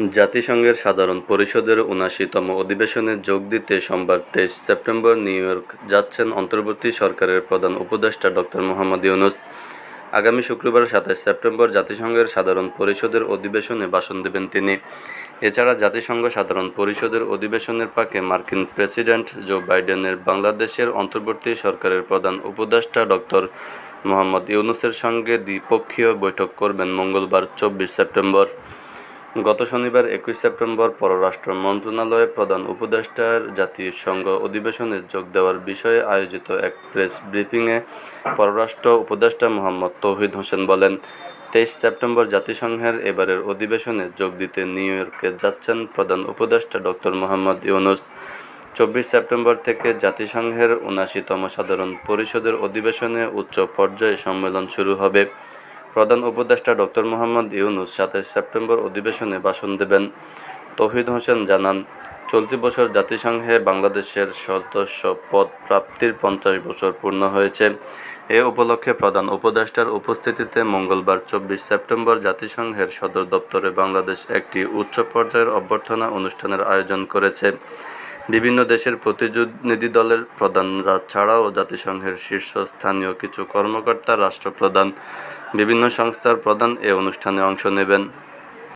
জাতিসংঘের সাধারণ পরিষদের ৭৯তম অধিবেশনে যোগ দিতে সোমবার ২৩ সেপ্টেম্বর নিউ ইয়র্ক যাচ্ছেন অন্তর্বর্তী সরকারের প্রধান উপদেষ্টা ডক্টর মোহাম্মদ ইউনূস। আগামী শুক্রবার ২৭ সেপ্টেম্বর জাতিসংঘের সাধারণ পরিষদের অধিবেশনে ভাষণ দেবেন তিনি। এছাড়া জাতিসংঘ সাধারণ পরিষদের অধিবেশনের ফাঁকে মার্কিন প্রেসিডেন্ট জো বাইডেনের বাংলাদেশের অন্তর্বর্তী সরকারের প্রধান উপদেষ্টা ডক্টর মোহাম্মদ ইউনূসের সঙ্গে দ্বিপক্ষীয় বৈঠক করবেন মঙ্গলবার ২৪ সেপ্টেম্বর। গত শনিবার ২১ সেপ্টেম্বর পররাষ্ট্র মন্ত্রণালয়ের প্রধান উপদেষ্টার জাতিসংঘ অধিবেশনে যোগ দেওয়ার বিষয়ে আয়োজিত এক প্রেস ব্রিফিংয়ে পররাষ্ট্র উপদেষ্টা মোহাম্মদ তৌহিদ হোসেন বলেন, ২৩ সেপ্টেম্বর জাতিসংঘের এবারের অধিবেশনে যোগ দিতে নিউ ইয়র্কে যাচ্ছেন প্রধান উপদেষ্টা ডক্টর মোহাম্মদ ইউনূস। ২৪ সেপ্টেম্বর থেকে জাতিসংঘের ৭৯তম সাধারণ পরিষদের অধিবেশনে উচ্চ পর্যায়ে সম্মেলন শুরু হবে। প্রধান উপদেষ্টা ডক্টর মোহাম্মদ ইউনূস ২৭ সেপ্টেম্বর অধিবেশনে ভাষণ দেবেন। তৌহিদ হোসেন জানান, চলতি বছর জাতিসংঘে বাংলাদেশের সদস্য পদ প্রাপ্তির ৫০ বছর পূর্ণ হয়েছে। এ উপলক্ষে প্রধান উপদেষ্টার উপস্থিতিতে মঙ্গলবার ২৪ সেপ্টেম্বর জাতিসংঘের সদর দপ্তরে বাংলাদেশ একটি উচ্চ পর্যায়ের অভ্যর্থনা অনুষ্ঠানের আয়োজন করেছে। বিভিন্ন দেশের প্রতিনিধি দলের প্রধানরা ছাড়াও জাতিসংঘের শীর্ষস্থানীয় কিছু কর্মকর্তা, রাষ্ট্রপ্রধান, বিভিন্ন সংস্থার প্রধান এ অনুষ্ঠানে অংশ নেবেন।